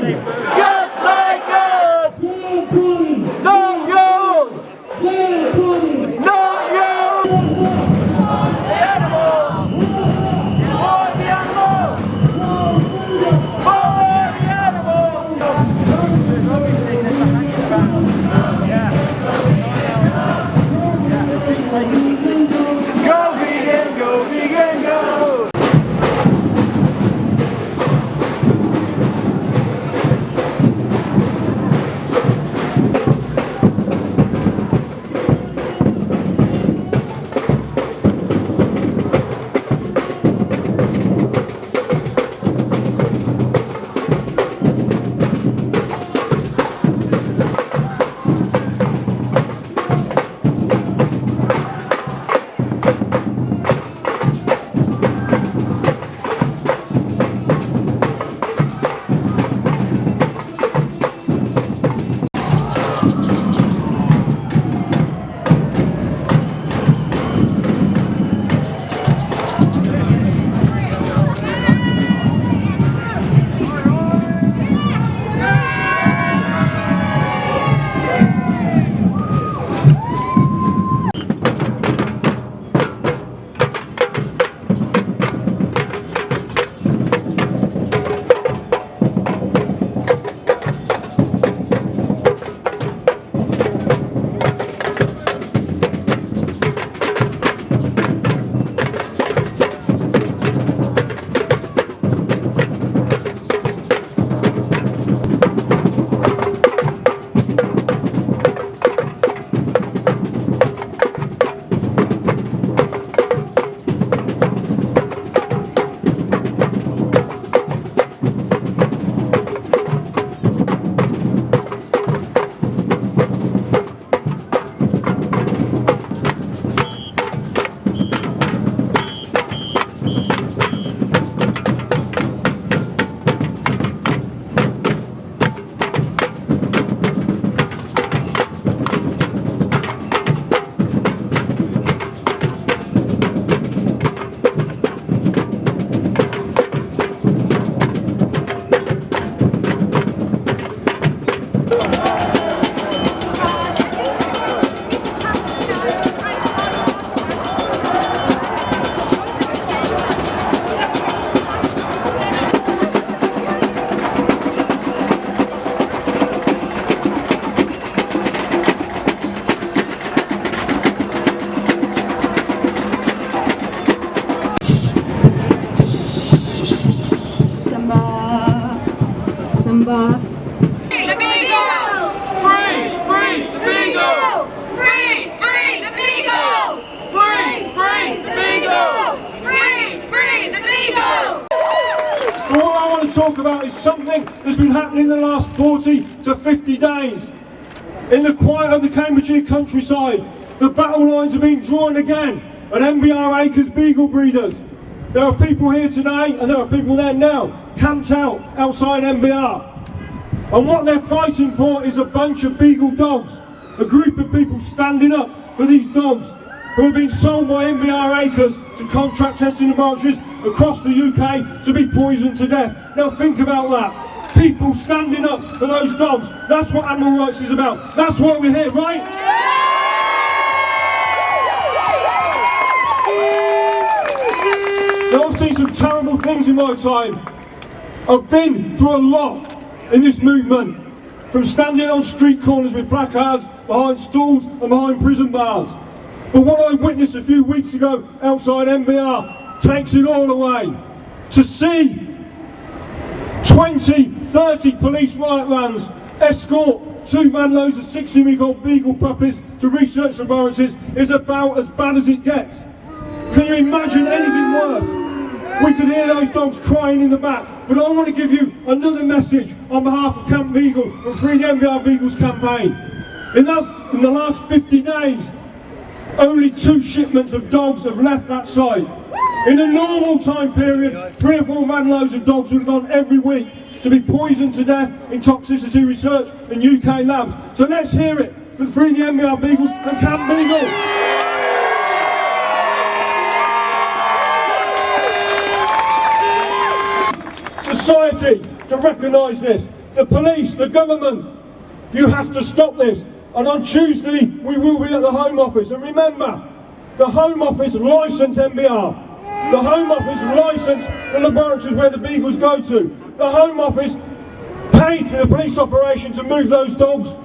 Just like us! Not yours! Not yours! The animals! For the animals! For the animals! Go vegan, go vegan, go! Simba. Free the Beagles! Free! Free the Beagles! Free! Free the Beagles! Free! Free the Beagles! Free! Free the Beagles! So what I want to talk about is something that's been happening in the last 40 to 50 days. In the quiet of the Cambridgeshire countryside, the battle lines are being drawn again at MBR Acres Beagle Breeders. There are people here today and there are people there now, camped out outside MBR. And what they're fighting for is a bunch of beagle dogs, a group of people standing up for these dogs who have been sold by MBR Acres to contract testing laboratories across the UK to be poisoned to death. Now think about that. People standing up for those dogs. That's what animal rights is about. That's why we're here, right? Now I've seen some terrible things in my time. I've been through a lot in this movement. From standing on street corners with placards, behind stalls and behind prison bars. But what I witnessed a few weeks ago outside MBR takes it all away. To see 20, 30 police riot vans escort 2 van loads of 16-week-old beagle puppies to research laboratories is about as bad as it gets. Can you imagine anything worse? We could hear those dogs crying in the back. But I want to give you another message on behalf of Camp Beagle and Free the MBR Beagles campaign. In the last 50 days, only 2 shipments of dogs have left that site. In a normal time period, 3 or 4 van loads of dogs would have gone every week to be poisoned to death in toxicity research in UK labs. So let's hear it for Free the MBR Beagles and Camp Beagle. Society to recognise this. the police, the government, you have to stop this. And on Tuesday, we will be at the Home Office. And remember, the Home Office licensed MBR. The Home Office licensed the laboratories where the beagles go to. The Home Office paid for the police operation to move those dogs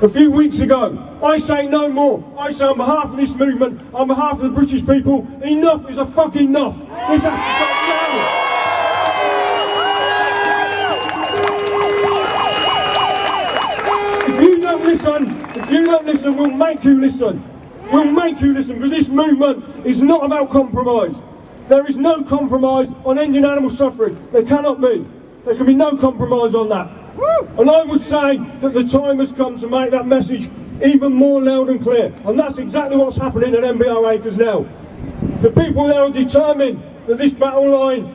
a few weeks ago. I say no more. I say on behalf of this movement, on behalf of the British people, enough is a fucking enough. This has to stop now. If you don't listen, we'll make you listen. We'll make you listen, because this movement is not about compromise. There is no compromise on ending animal suffering. There cannot be. There can be no compromise on that. And I would say that the time has come to make that message even more loud and clear. And that's exactly what's happening at MBR Acres now. The people there are determined that this battle line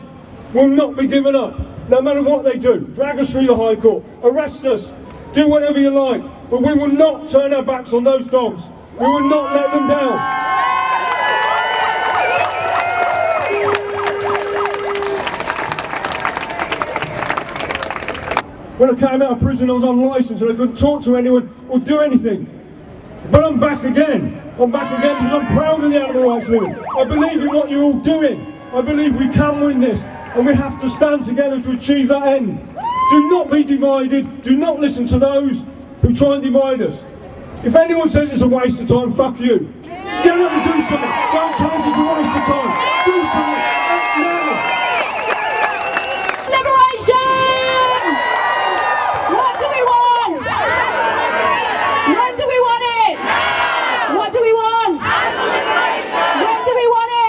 will not be given up, no matter what they do. Drag us through the High Court, arrest us, do whatever you like, but we will not turn our backs on those dogs. We will not let them down. When I came out of prison, I was on licence and I couldn't talk to anyone or do anything. But I'm back again. I'm back again because I'm proud of the animal rights movement. I believe in what you're all doing. I believe we can win this, and we have to stand together to achieve that end. Do not be divided. Do not listen to those who try and divide us. If anyone says it's a waste of time, fuck you. Get up and do something. Don't tell us it's a waste of time. Do something. Act now. Liberation! What do we want? When do we want it? What do we want? When do we want it?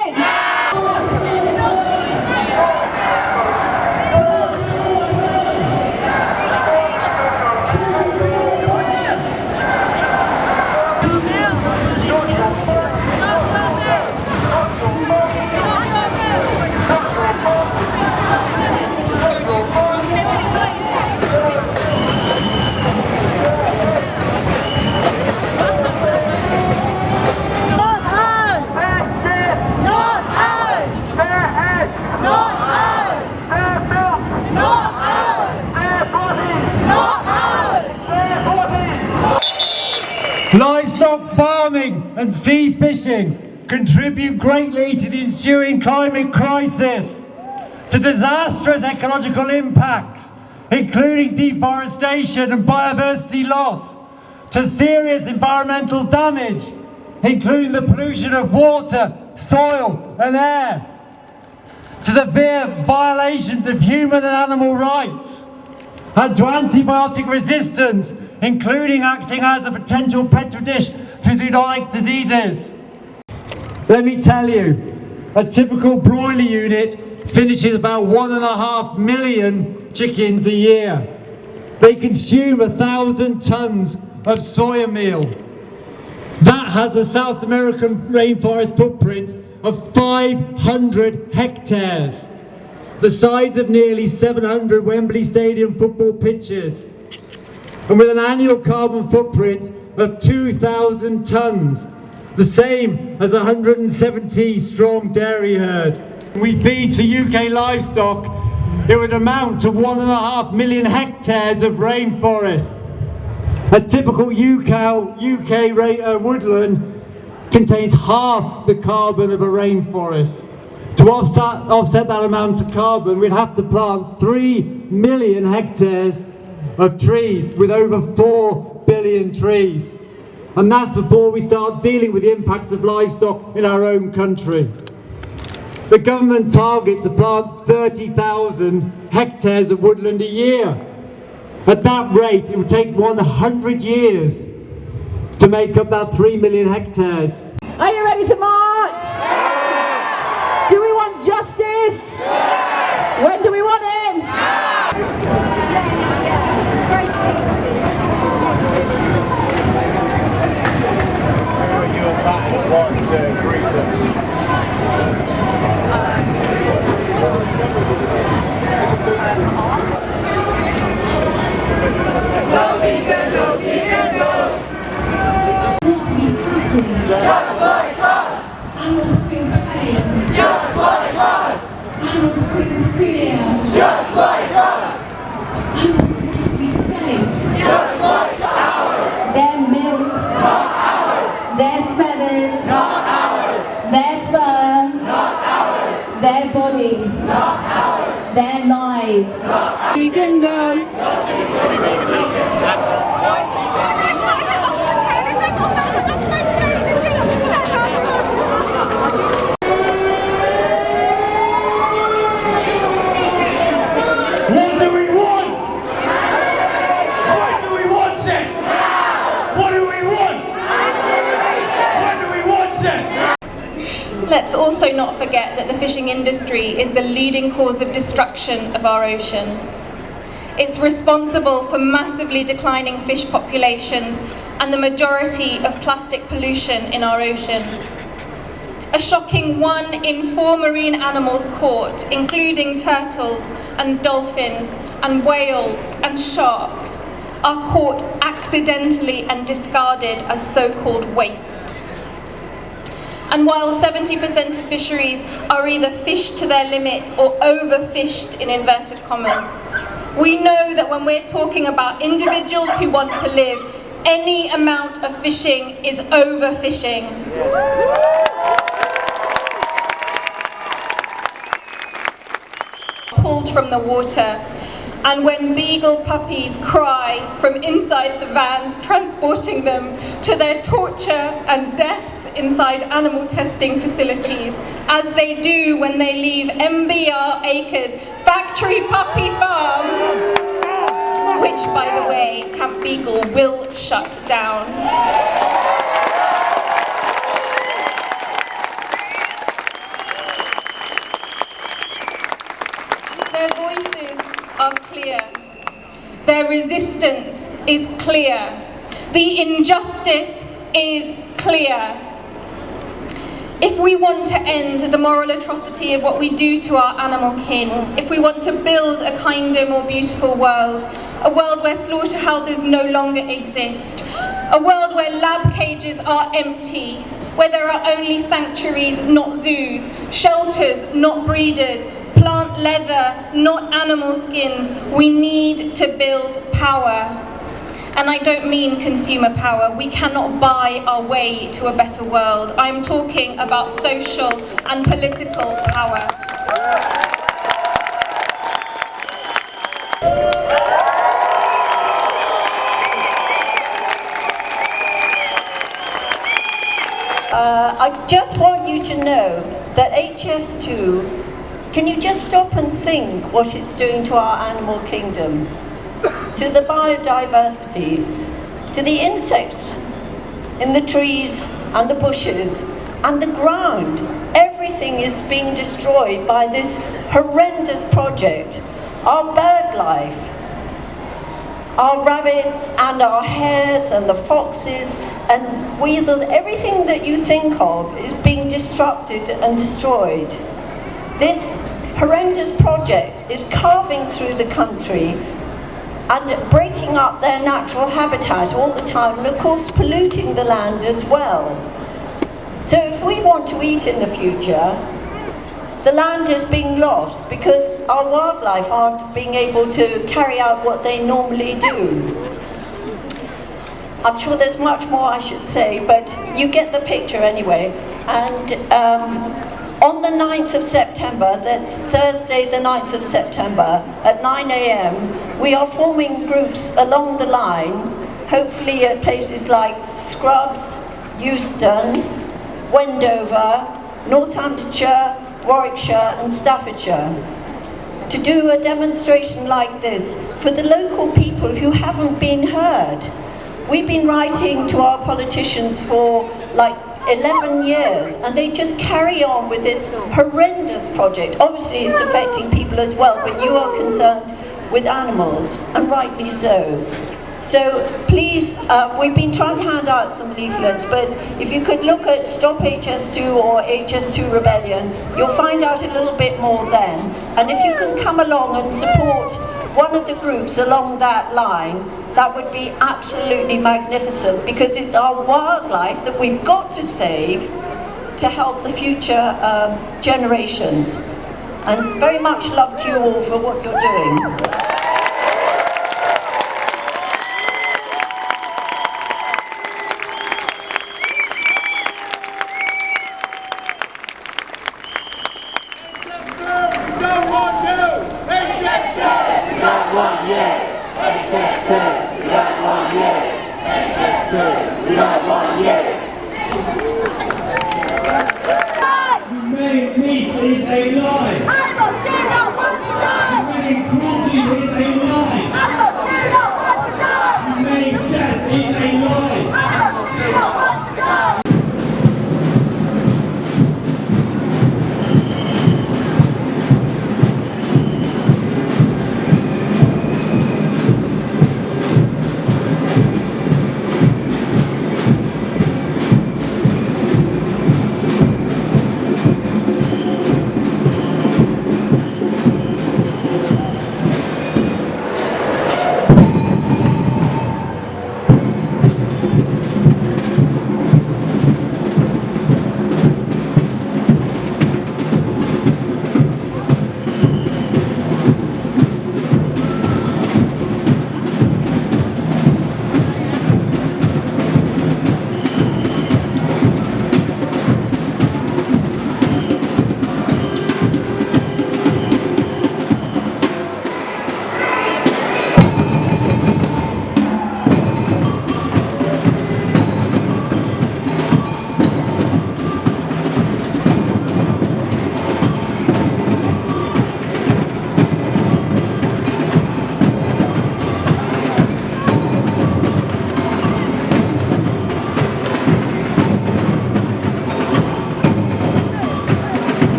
Livestock farming and sea fishing contribute greatly to the ensuing climate crisis, to disastrous ecological impacts, including deforestation and biodiversity loss, to serious environmental damage, including the pollution of water, soil and air, to severe violations of human and animal rights, and to antibiotic resistance, including acting as a potential petri dish for zoonotic diseases. Let me tell you, a typical broiler unit finishes about 1.5 million chickens a year. They consume 1,000 tons of soya meal. That has a South American rainforest footprint of 500 hectares, the size of nearly 700 Wembley Stadium football pitches, and with an annual carbon footprint of 2,000 tonnes, the same as a 170 strong dairy herd. We feed to UK livestock, it would amount to 1.5 million hectares of rainforest. A typical UK woodland contains half the carbon of a rainforest. To offset that amount of carbon, we'd have to plant 3 million hectares of trees with over 4 billion trees. And that's before we start dealing with the impacts of livestock in our own country. The government target to plant 30,000 hectares of woodland a year. At that rate, it would take 100 years to make up that 3 million hectares. Are you ready to march? Do we want justice? When do we want it? Just like us! Animals feel pain. Just like us! Animals feel fear. Just their lives. Vegan girls. What do we want? Why do we want it? What do we want? When do we want it? Let's also not forget that the fishing industry is the leading cause of destruction of our oceans. It's responsible for massively declining fish populations and the majority of plastic pollution in our oceans. A shocking 1 in 4 marine animals caught, including turtles and dolphins and whales and sharks, are caught accidentally and discarded as so-called waste. And while 70% of fisheries are either fished to their limit or overfished in inverted commas, we know that when we're talking about individuals who want to live, any amount of fishing is overfishing. Pulled from the water, and when beagle puppies cry from inside the vans transporting them to their torture and deaths inside animal testing facilities, as they do when they leave MBR Acres factory puppy farm, which, by the way, Camp Beagle will shut down. Their voices are clear. Their resistance is clear. The injustice is clear. If we want to end the moral atrocity of what we do to our animal kin, if we want to build a kinder, more beautiful world, a world where slaughterhouses no longer exist, a world where lab cages are empty, where there are only sanctuaries, not zoos, shelters, not breeders, plant leather, not animal skins, we need to build power. And I don't mean consumer power. We cannot buy our way to a better world. I'm talking about social and political power. I just want you to know that HS2, can you just stop and think what it's doing to our animal kingdom, to the biodiversity, to the insects in the trees and the bushes and the ground. Everything is being destroyed by this horrendous project. Our bird life, our rabbits and our hares and the foxes and weasels, everything that you think of is being disrupted and destroyed. This horrendous project is carving through the country and breaking up their natural habitat all the time, and of course polluting the land as well. So if we want to eat in the future, the land is being lost because our wildlife aren't being able to carry out what they normally do. I'm sure there's much more I should say, but you get the picture anyway. And on the 9th of September, that's Thursday the 9th of September, at 9 AM, we are forming groups along the line, hopefully at places like Scrubs, Euston, Wendover, Northamptonshire, Warwickshire and Staffordshire, to do a demonstration like this for the local people who haven't been heard. We've been writing to our politicians for like 11 years and they just carry on with this horrendous project. Obviously it's affecting people as well, but you are concerned with animals, and rightly so. So please, we've been trying to hand out some leaflets, but if you could look at Stop HS2 or HS2 Rebellion, you'll find out a little bit more then. And if you can come along and support one of the groups along that line, that would be absolutely magnificent, because it's our wildlife that we've got to save to help the future generations. And very much love to you all for what you're doing. Senate.